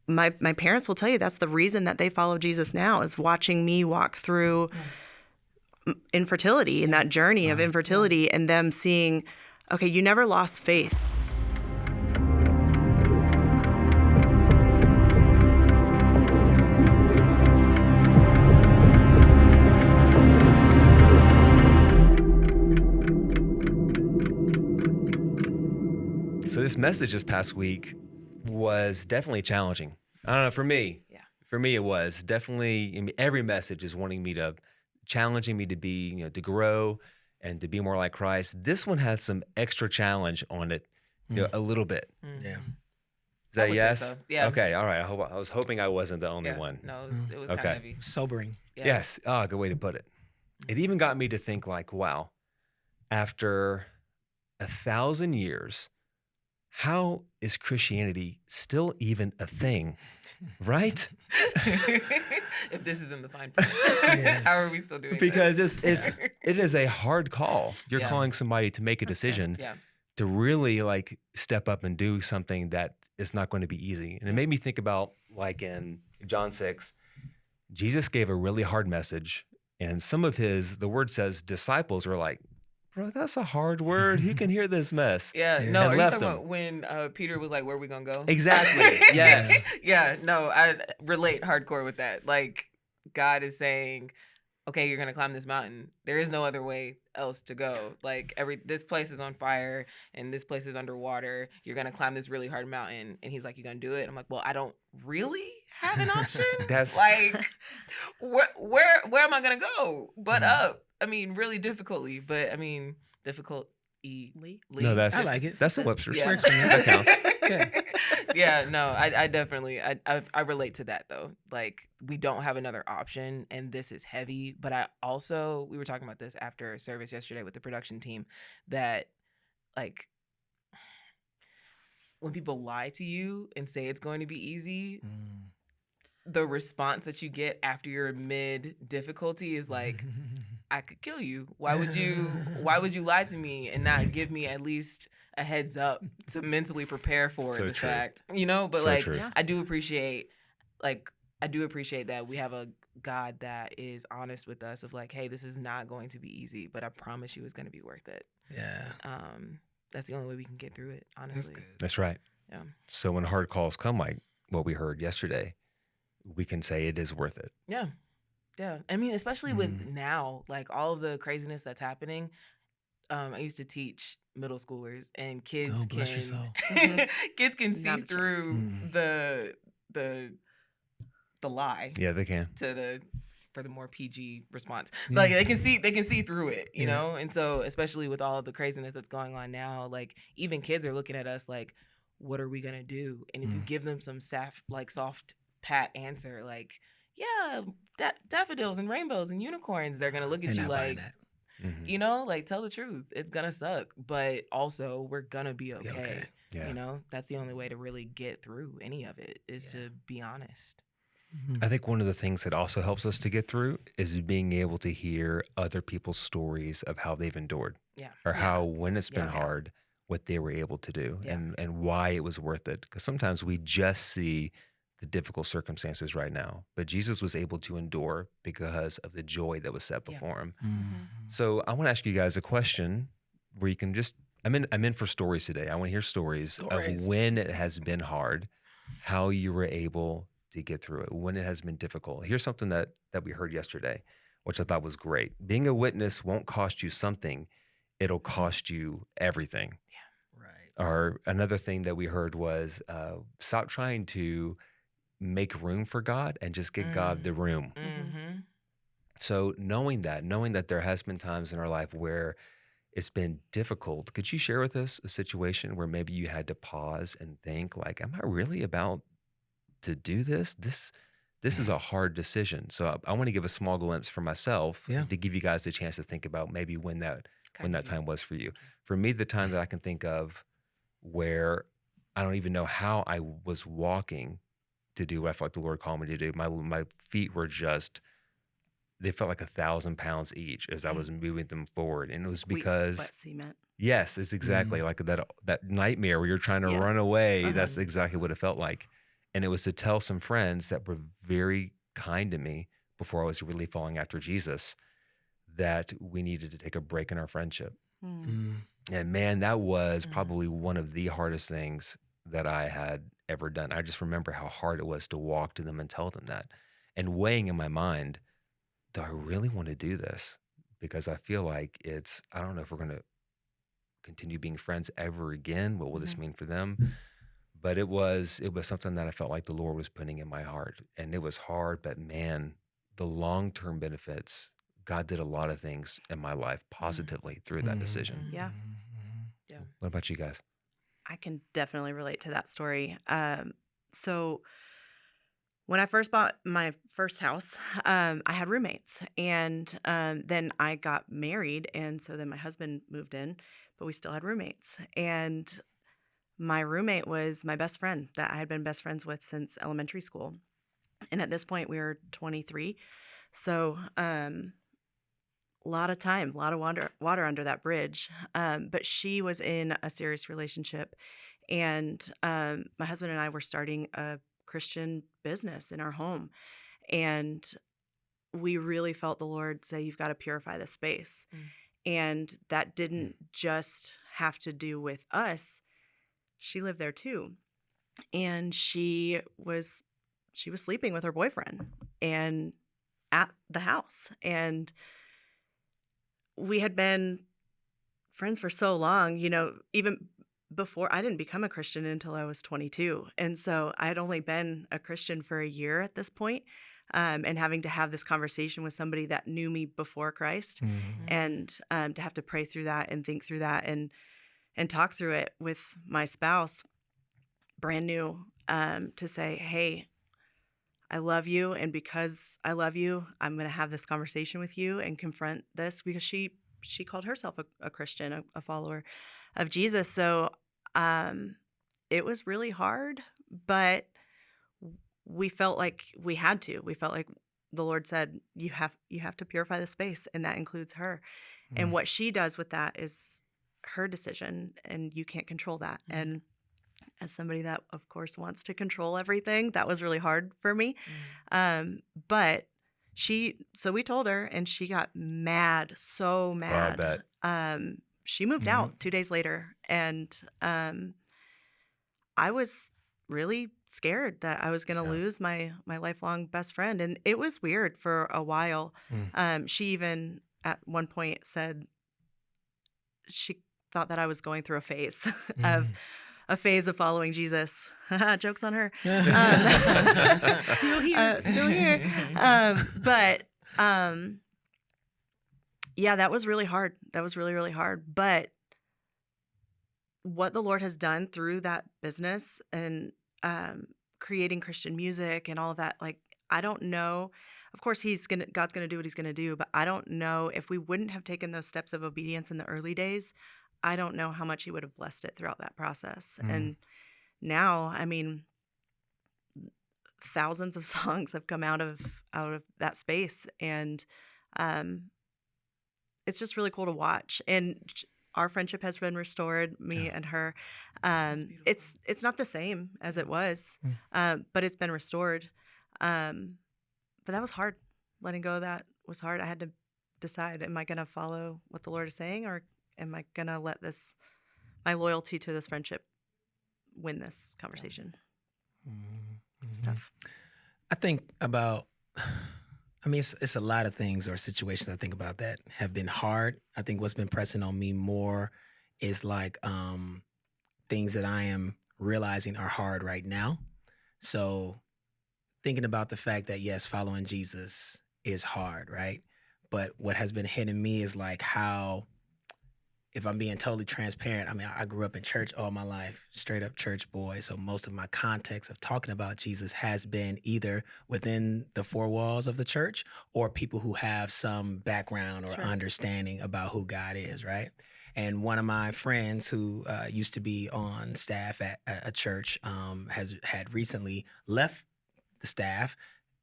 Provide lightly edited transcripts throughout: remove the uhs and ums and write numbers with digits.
my parents will tell you that's the reason that they follow Jesus now, is watching me walk through infertility and that journey of infertility and them seeing, okay, you never lost faith. So this message this past week was definitely challenging. I don't know, for me. Yeah. For me, it was definitely, I mean, every message is challenging me to be, to grow and to be more like Christ. This one had some extra challenge on it, a little bit. Yeah. Is that I would say yes? so. Yeah. Okay. All right. I was hoping I wasn't the only one. No, it was kind Okay. of heavy. Sobering. Yeah. Yes. Oh, good way to put it. It even got me to think like, wow, after 1,000 years, how is Christianity still even a thing? Right? If this is in the fine print, Yes. how are we still doing Because this? it is a hard call. You're Yeah. calling somebody to make a decision Yeah. to really like step up and do something that is not going to be easy. And it made me think about like in John 6, Jesus gave a really hard message, and some of the word says disciples were like, bro, that's a hard word. Who can hear this mess? Yeah, Yeah. no, And are you left talking him. about when Peter was like, where are we gonna go? Exactly. Yes. Yeah, no, I relate hardcore with that. Like, God is saying, okay, you're gonna climb this mountain. There is no other way else to go. Like, this place is on fire and this place is underwater. You're gonna climb this really hard mountain. And he's like, you gonna do it? I'm like, well, I don't really have an option. That's- like, where am I gonna go? But up. I mean, really difficultly, but I mean, difficultly. No, that's I like it. That's a Webster's. Yeah. That counts. Okay. Yeah, no, I definitely I relate to that though. Like, we don't have another option and this is heavy, but we were talking about this after service yesterday with the production team, that like when people lie to you and say it's going to be easy, the response that you get after you're mid difficulty is like, I could kill you. Why would you lie to me and not give me at least a heads up to mentally prepare for So the true. fact, But So like, true. I do appreciate that we have a God that is honest with us of like, hey, this is not going to be easy, but I promise you it's going to be worth it. Yeah. That's the only way we can get through it, That's honestly. good. That's right. Yeah. So when hard calls come, like what we heard yesterday, we can say it is worth it. Yeah. Yeah. I mean, especially with now, like all of the craziness that's happening. I used to teach middle schoolers, and kids Oh, bless your can soul. kids can see Not a chance. through the lie Yeah, they can. for the more PG response. Yeah. Like they can see through it, you Yeah. know? And so especially with all of the craziness that's going on now, like even kids are looking at us like, what are we gonna do? And if you give them some soft pat answer, like, yeah, daffodils and rainbows and unicorns, they're gonna look at They're you not buying like, that. Mhm. like tell the truth. It's gonna suck, but also we're gonna be okay. okay. Yeah. That's the only way to really get through any of it is to be honest. I think one of the things that also helps us to get through is being able to hear other people's stories of how they've endured, Yeah. or how when it's been Yeah. hard, what they were able to do, Yeah. and why it was worth it. Because sometimes we just see the difficult circumstances right now, but Jesus was able to endure because of the joy that was set Yeah. before him. Mm-hmm. So I want to ask you guys a question where you can just, I'm in for stories today. I want to hear stories Stories. of when it has been hard, how you were able to get through it, when it has been difficult. Here's something that we heard yesterday, which I thought was great. Being a witness won't cost you something. It'll cost you everything. Right. Or another thing that we heard was stop trying to make room for God and just get God the room. Mm-hmm. So knowing that there has been times in our life where it's been difficult, could you share with us a situation where maybe you had to pause and think like, am I really about to do this? This is a hard decision. So I want to give a small glimpse for myself Yeah. to give you guys the chance to think about maybe when that Kind time was for you. For me, the time that I can think of where I don't even know how I was walking to do what I felt like the Lord called me to do. My feet were they felt like 1,000 pounds each as I was moving them forward. And it was because, wet cement. yes, it's exactly like that nightmare where you're trying to Yeah. run away. That's exactly what it felt like. And it was to tell some friends that were very kind to me before I was really following after Jesus that we needed to take a break in our friendship. Mm. Mm. And man, that was Mm. probably one of the hardest things that I had ever done. I just remember how hard it was to walk to them and tell them that. And weighing in my mind, do I really want to do this? Because I feel like I don't know if we're going to continue being friends ever again. What will this mean for them? But it was something that I felt like the Lord was putting in my heart. And it was hard, but man, the long-term benefits, God did a lot of things in my life positively through that Mhm. decision. Yeah. Mhm. Yeah. What about you guys? I can definitely relate to that story. So when I first bought my first house, I had roommates, and then I got married, and so then my husband moved in, but we still had roommates. And my roommate was my best friend that I had been best friends with since elementary school, and at this point we were 23. So a lot of time, a lot of water under that bridge. But she was in a serious relationship, and my husband and I were starting a Christian business in our home, and we really felt the Lord say, "You've got to purify the space." Mm. And that didn't just have to do with us. She lived there too, and she was sleeping with her boyfriend and at the house, and we had been friends for so long, even before. I didn't become a Christian until I was 22. And so I had only been a Christian for a year at this point, and having to have this conversation with somebody that knew me before Christ, Mhm. and to have to pray through that and think through that and talk through it with my spouse, brand new, to say, "Hey, I love you. And because I love you, I'm going to have this conversation with you and confront this," because she called herself a Christian, a follower of Jesus. So um, it was really hard, but we felt like we had to. We felt like the Lord said, you have to purify the space, and that includes her. And Mm. what she does with that is her decision, and you can't control that. Mm. And as somebody that, of course, wants to control everything, that was really hard for me. But so we told her, and she got mad, so Oh, I mad. bet. She moved Mhm. out 2 days later, and I was really scared that I was going to Yeah. lose my lifelong best friend, and it was weird for a while. She even at one point said she thought that I was going through a phase of Mhm. following Jesus. Joke's on her. Still here. Still here. But yeah, that was really hard. That was really, really hard. But what the Lord has done through that business and creating Christian music and all of that, like, I don't know. Of course, God's gonna do what He's gonna do, but I don't know if we wouldn't have taken those steps of obedience in the early days. I don't know how much He would have blessed it throughout that process. Mm. And now, I mean, thousands of songs have come out of that space, and um, it's just really cool to watch. And our friendship has been restored, me Yeah. and her. That's beautiful. It's not the same as it was, Mm. but it's been restored. But that was hard. Letting go of that was hard. I had to decide: am I going to follow what the Lord is saying, or am I going to let my loyalty to this friendship win this conversation? It's Mhm. tough. I think about, I mean, it's a lot of things or situations I think about that have been hard. I think what's been pressing on me more is like things that I am realizing are hard right now. So thinking about the fact that, yes, following Jesus is hard, right? But what has been hitting me is like how, if I'm being totally transparent, I mean, I grew up in church all my life, straight up church boy. So most of my context of talking about Jesus has been either within the four walls of the church or people who have some background or Sure. understanding about who God is, right? And one of my friends who used to be on staff at a church has had recently left the staff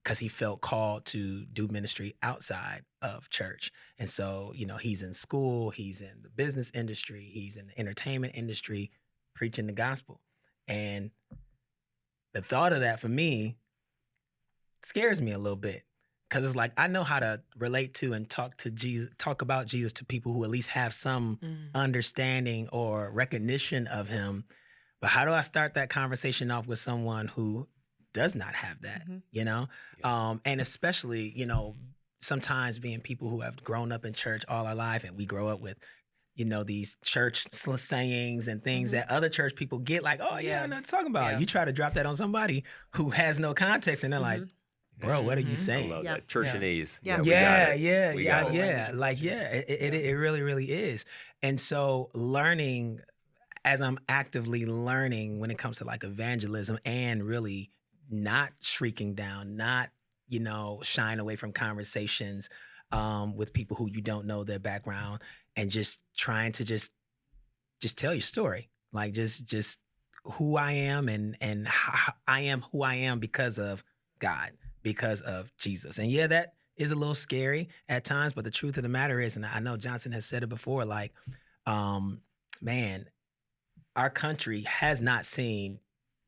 because he felt called to do ministry outside of church. And so, he's in school, he's in the business industry, he's in the entertainment industry, preaching the gospel. And the thought of that for me scares me a little bit. Cause it's like I know how to relate to and talk about Jesus to people who at least have some Mm. understanding or recognition of him. But how do I start that conversation off with someone who does not have that? Mhm. You know, Yeah. and especially sometimes being people who have grown up in church all our life, and we grow up with these church sayings and things Mhm. that other church people get like, oh yeah, I Yeah. know what you're talking about. Yeah. You try to drop that on somebody who has no context, and they're like, Mhm. bro, what are you Mhm. I saying? love Yeah. that. Yeah. Churchanese. Yeah. Yeah, we got Yeah, it. yeah, We yeah, got Whole it. language yeah. of Like, culture. yeah, it, Yeah. it really, really is. And so learning as I'm actively learning when it comes to like evangelism and really not shrieking down, not, shying away from conversations with people who you don't know their background and just trying to just tell your story. Like just who I am and how I am who I am because of God, because of Jesus. And yeah, that is a little scary at times, but the truth of the matter is, and I know Johnson has said it before, like, um, man, our country has not seen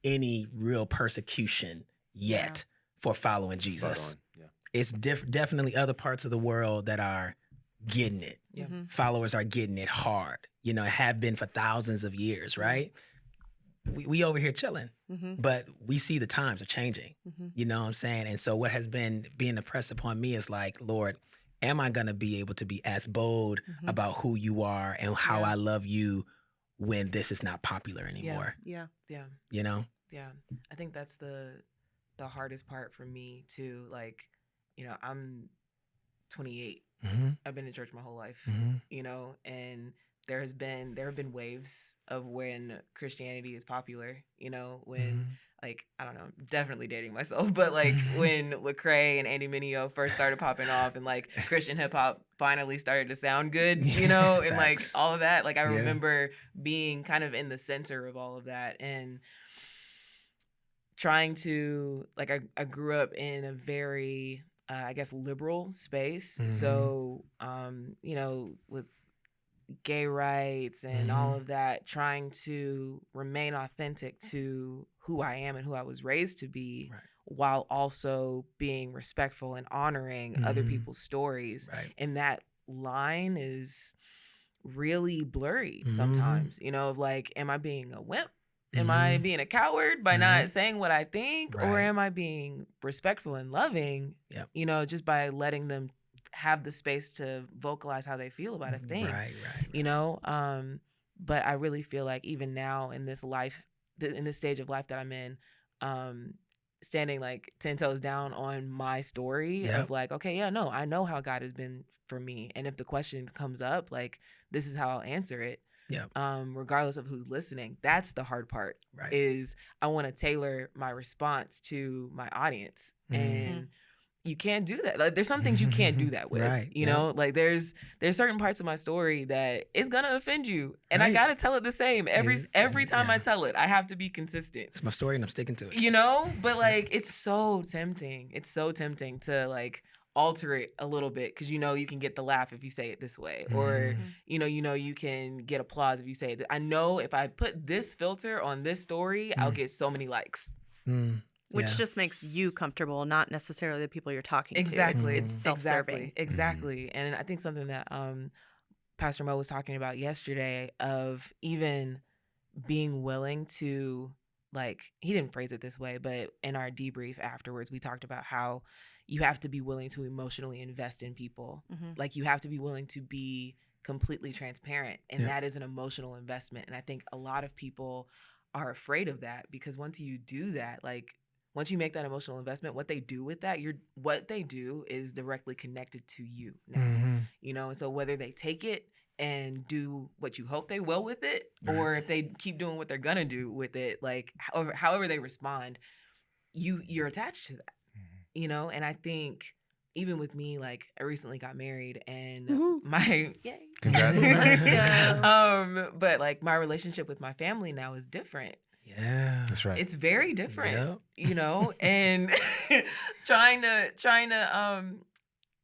any real persecution Yeah. yet for following Spot Jesus. on. Yeah. It's definitely other parts of the world that are getting it. Yeah. Mhm. Followers are getting it hard, have been for thousands of years, Yeah. right? We over here chilling, Mhm. but we see the times are changing. Mhm. You know what I'm saying? And so what has been being impressed upon me is like, Lord, am I going to be able to be as bold Mhm. about who you are and how Yeah. I love you when this is not popular anymore? Yeah. Yeah. You know? Yeah. I think that's the hardest part for me too. Like, I'm 28. Mm-hmm. I've been in church my whole life, Mm-hmm. and there have been waves of when Christianity is popular, when like, I don't know, I'm definitely dating myself, but like when Lecrae and Andy Mineo first started popping off and like Christian hip hop finally started to sound good, and like Facts. all of that, like I Yeah. remember being kind of in the center of all of that and trying to like I grew up in a very I guess liberal space. Mhm. So with gay rights and all of that, trying to remain authentic to who I am and who I was raised to be, Right. while also being respectful and honoring other people's stories. Right. And that line is really blurry Mhm. sometimes, of like, am I being a wimp? Am Mhm. I being a coward by Yeah. not saying what I think? Or Right. am I being respectful and loving, Yep. just by letting them have the space to vocalize how they feel about a thing? Right. But I really feel like even now in this life, in this stage of life that I'm in, standing like 10 toes down on my story Yep. of like, okay, yeah, no, I know how God has been for me. And if the question comes up, like, this is how I'll answer it. Yep. Regardless of who's listening. That's the hard part. Right. Is I want to tailor my response to my audience. And you can't do that. Like, there's some things you can't do that with. Right. You know, like there's certain parts of my story that is gonna offend you, and I Right. gotta tell it the same every time I Yeah. tell it. I have to be consistent. It's my story and I'm sticking to it. But like it's so tempting. It's so tempting to like alter it a little bit because you can get the laugh if you say it this way, or you can get applause if you say it. I know if I put this filter on this story, I'll get so many likes. Which just makes you comfortable, not necessarily the people you're talking Exactly. to. It's self-serving. Exactly. And I think something that Pastor Mo was talking about yesterday of even being willing to, like, he didn't phrase it this way, but in our debrief afterwards, we talked about how you have to be willing to emotionally invest in people. Like, you have to be willing to be completely transparent. And that is an emotional investment. And I think a lot of people are afraid of that because once you do that, like, once you make that emotional investment, what they do with that, what they do is directly connected to you now. And so whether they take it and do what you hope they will with it, or if they keep doing what they're gonna do with it, like however they respond, you're attached to that. And I think even with me, like I recently got married and my yay. Congrats. Let's go. But like my relationship with my family now is different. Yeah. That's right. It's very different, and trying to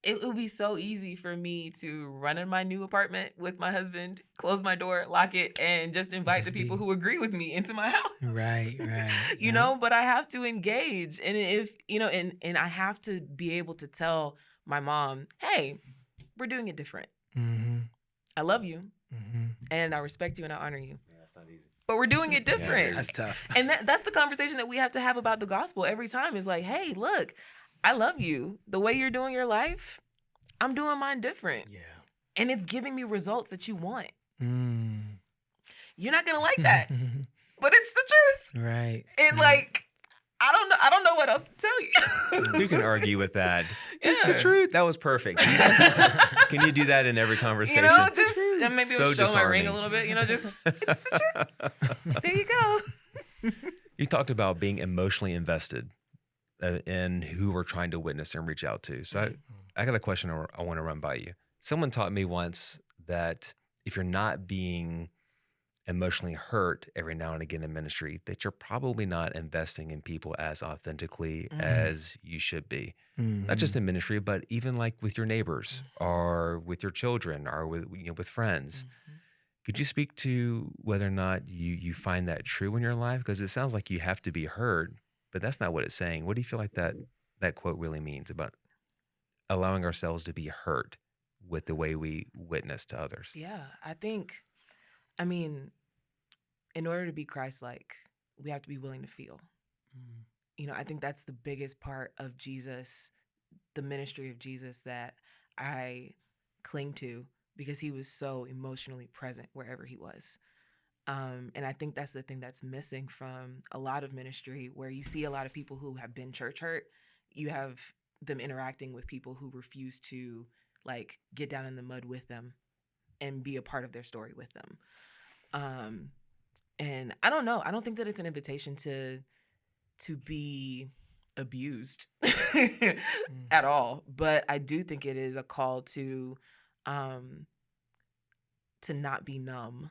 it would be so easy for me to run in my new apartment with my husband, close my door, lock it, and just invite the Just people be who agree with me into my house. right, You yeah. know, but I have to engage. And if, you know, and I have to be able to tell my mom, hey, we're doing it different. Mm-hmm. I love you Mm-hmm. and I respect you and I honor you. Yeah, that's not easy. But we're doing it different. That's tough. And that's the conversation that we have to have about the gospel every time is like, hey, look, I love you. The way you're doing your life, I'm doing mine different. Yeah. And it's giving me results that you want. Mm. You're not gonna like that, but it's the truth. Right. And like, I don't know what else to tell you. Who can argue with that? It's the Yeah. truth. That was perfect. Can you do that in every conversation? You know, just and maybe So it'll show my ring disarming. a little bit. You know, just it's the truth. There you go. You talked about being emotionally invested in who we're trying to witness and reach out to. So I got a question I want to run by you. Someone taught me once that if you're not being emotionally hurt every now and again in ministry, that you're probably not investing in people as authentically as you should be. Not just in ministry, but even like with your neighbors or with your children or with friends. Could you speak to whether or not you find that true in your life? Because it sounds like you have to be heard, but that's not what it's saying. What do you feel like that quote really means about allowing ourselves to be hurt with the way we witness to others? Yeah, I mean, in order to be Christ-like, we have to be willing to feel. You know, I think that's the biggest part of Jesus, the ministry of Jesus that I cling to because he was so emotionally present wherever he was. And I think that's the thing that's missing from a lot of ministry where you see a lot of people who have been church hurt. You have them interacting with people who refuse to like get down in the mud with them and be a part of their story with them. And I don't know. I don't think that it's an invitation to be abused at all. But I do think it is a call to not be numb.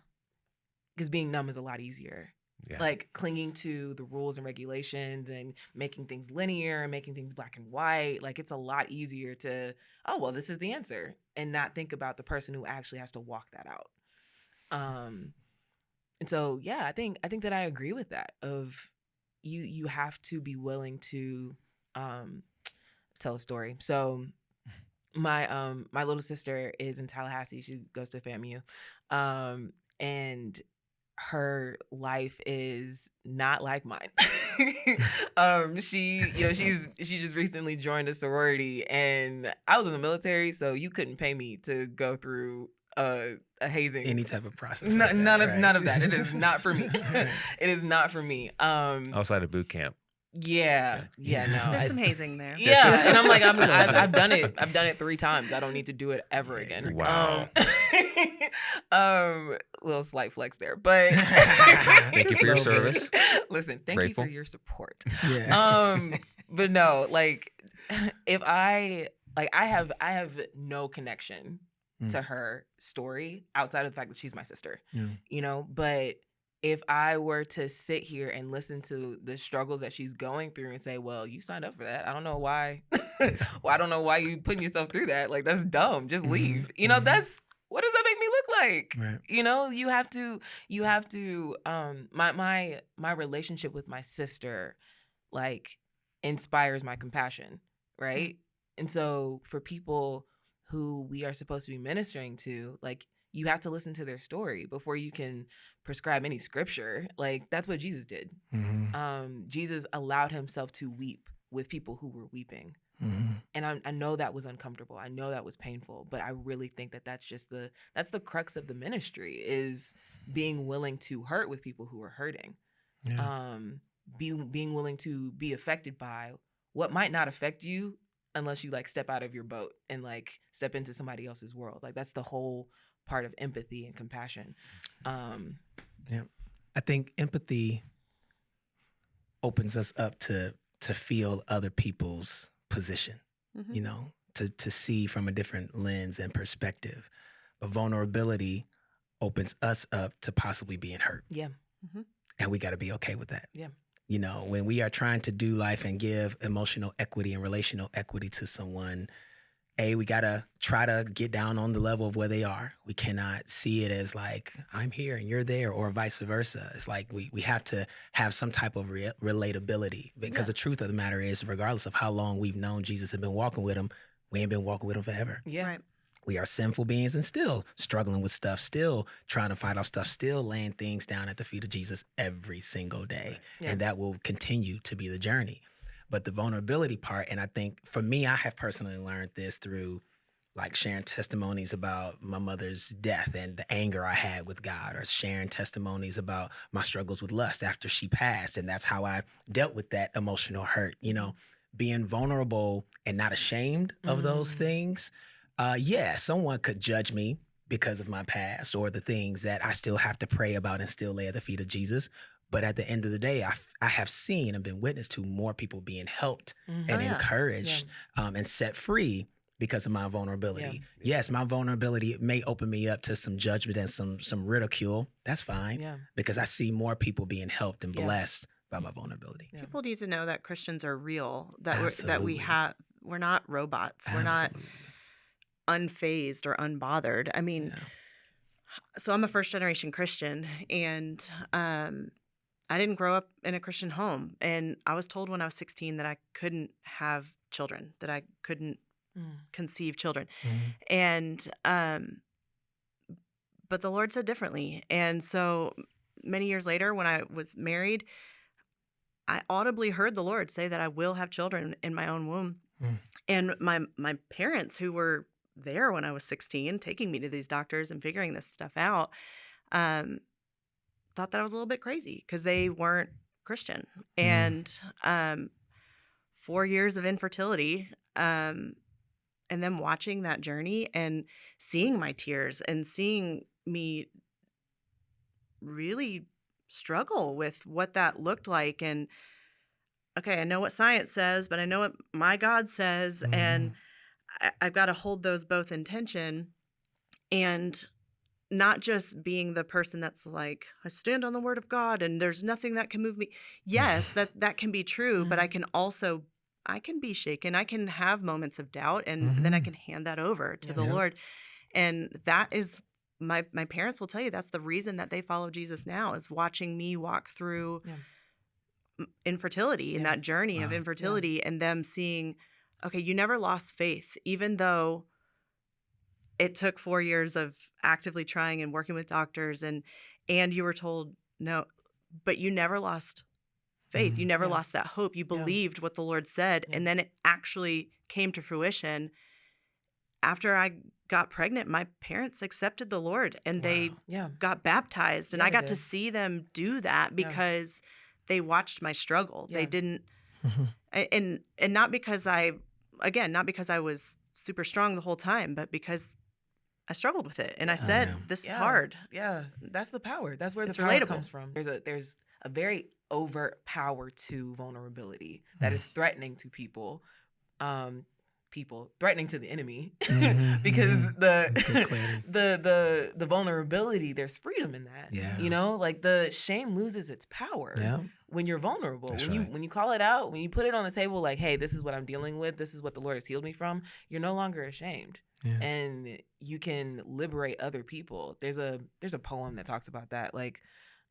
Because being numb is a lot easier. Yeah. Like clinging to the rules and regulations and making things linear and making things black and white. Like it's a lot easier to, oh, well, this is the answer. And not think about the person who actually has to walk that out. And so, yeah, I think that I agree with that of you have to be willing to tell a story. So my little sister is in Tallahassee. She goes to FAMU. And her life is not like mine. She just recently joined a sorority, and I was in the military, so you couldn't pay me to go through a hazing, Any type of process. none of that. It is not for me. It is not for me. Outside of boot camp. Yeah, no. There's some hazing there. Yeah, and I'm like, I've done it. I've done it 3 times. I don't need to do it ever again. Wow. Little slight flex there, but Thank you for your service. Listen, thank Grateful. you for your support. Yeah. But no, like if I have no connection to her story outside of the fact that she's my sister. Yeah. You know, but if I were to sit here and listen to the struggles that she's going through and say, well, you signed up for that. I don't know why. Well, I don't know why you putting yourself through that. Like, that's dumb. Just leave. You know, what does that make me look like? Right. You know, you have to, my relationship with my sister, like, inspires my compassion. Right. And so for people who we are supposed to be ministering to, like, you have to listen to their story before you can prescribe any scripture. Like, that's what Jesus did. Jesus allowed himself to weep with people who were weeping. And I know that was uncomfortable. I know that was painful, but I really think that that's the crux of the ministry is being willing to hurt with people who are hurting. Yeah. Being willing to be affected by what might not affect you unless you like step out of your boat and like step into somebody else's world. Like that's the whole part of empathy and compassion. Yeah. I think empathy opens us up to feel other people's position, you know, to see from a different lens and perspective. But vulnerability opens us up to possibly being hurt. Yeah. And we got to be okay with that. Yeah. You know, when we are trying to do life and give emotional equity and relational equity to someone, we gotta try to get down on the level of where they are. We cannot see it as like I'm here and you're there, or vice versa. It's like we have to have some type of relatability, because Yeah. the truth of the matter is, regardless of how long we've known Jesus and been walking with him, we ain't been walking with him forever. Yeah. Right. We are sinful beings and still struggling with stuff, still trying to fight our stuff, still laying things down at the feet of Jesus every single day. Yeah. And that will continue to be the journey. But the vulnerability part, and I think for me, I have personally learned this through like sharing testimonies about my mother's death and the anger I had with God, or sharing testimonies about my struggles with lust after she passed. And that's how I dealt with that emotional hurt, being vulnerable and not ashamed of those things. Yeah, someone could judge me because of my past or the things that I still have to pray about and still lay at the feet of Jesus. But at the end of the day, I have seen and been witness to more people being helped Mhm. and Oh, yeah. encouraged and set free because of my vulnerability. Yes, my vulnerability may open me up to some judgment and some ridicule. That's fine, Yeah. because I see more people being helped and Yeah. blessed by my vulnerability. Yeah. People need to know that Christians are real, that Absolutely. we're not robots. We're not Absolutely. unfazed or unbothered. I mean, Yeah. so I'm a first generation Christian, and I didn't grow up in a Christian home. And I was told when I was 16 that I couldn't have children, that I couldn't Mm. conceive children. Mhm. And but the Lord said differently. And so many years later, when I was married, I audibly heard the Lord say that I will have children in my own womb. Mm. And my parents, who were there when I was 16, taking me to these doctors and figuring this stuff out, um, thought that I was a little bit crazy because they weren't Christian. And 4 years of infertility, and them watching that journey and seeing my tears and seeing me really struggle with what that looked like. And okay, I know what science says, but I know what my God says. And I've got to hold those both in tension, and not just being the person that's like, I stand on the word of God and there's nothing that can move me. Yes, that can be true, but I can be shaken. I can have moments of doubt, and then I can hand that over to the Yeah. Lord. And that is my parents will tell you that's the reason that they follow Jesus now, is watching me walk through infertility and Yeah. that journey of Wow. infertility, and them seeing, okay, you never lost faith, even though it took 4 years of actively trying and working with doctors, and you were told no, but you never lost faith. You never Yeah. lost that hope. You believed what the Lord said, Yeah. and then it actually came to fruition. After I got pregnant, my parents accepted the Lord, and they Yeah. got baptized, and Yeah, I they got to did. see them do that Yeah. because they watched my struggle. They Yeah. didn't and not because not because I was super strong the whole time, but because I struggled with it, and I Yeah. said, Yeah. this is Yeah. hard. Yeah. That's the power. That's where It's the power relatable. comes from. There's a very overt power to vulnerability that is threatening to people. People threatening to the enemy because Good clarity. the vulnerability, there's freedom in that. Yeah. Like the shame loses its power Yeah. when you're vulnerable. That's when right. you call it out, when you put it on the table, like, hey, this is what I'm dealing with, this is what the Lord has healed me from, you're no longer ashamed. Yeah. And you can liberate other people. There's a poem that talks about that, like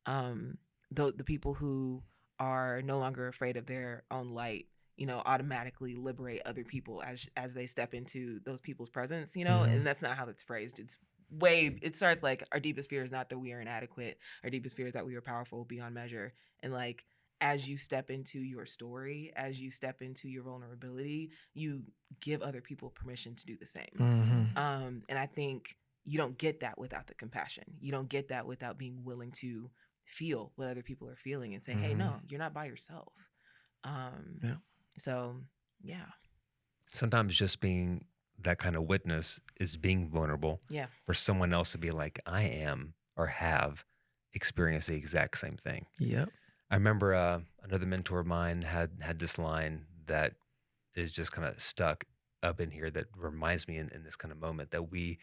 the people who are no longer afraid of their own light, automatically liberate other people as they step into those people's presence, and that's not how it's phrased. It starts like, our deepest fear is not that we are inadequate. Our deepest fear is that we are powerful beyond measure. And like, as you step into your story, as you step into your vulnerability, you give other people permission to do the same. And I think you don't get that without the compassion. You don't get that without being willing to feel what other people are feeling and say, hey, no, you're not by yourself. Yeah. So, yeah. Sometimes just being that kind of witness is being vulnerable Yeah. for someone else to be like, I am or have experienced the exact same thing. Yep. I remember another mentor of mine had this line that is just kind of stuck up in here that reminds me in this kind of moment that we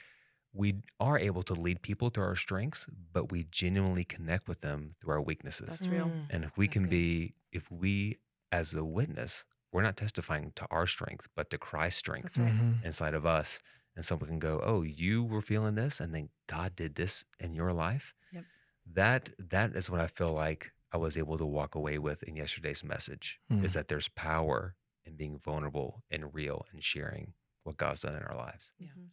are able to lead people through our strengths, but we genuinely connect with them through our weaknesses. That's real. And if we That's can good. be, if we as a witness we're not testifying to our strength, but to Christ's strength That's right. inside of us. And someone can go, "Oh, you were feeling this, and then God did this in your life." Yep. That is what I feel like I was able to walk away with in yesterday's message, is that there's power in being vulnerable and real and sharing what God's done in our lives. Yeah. Mhm.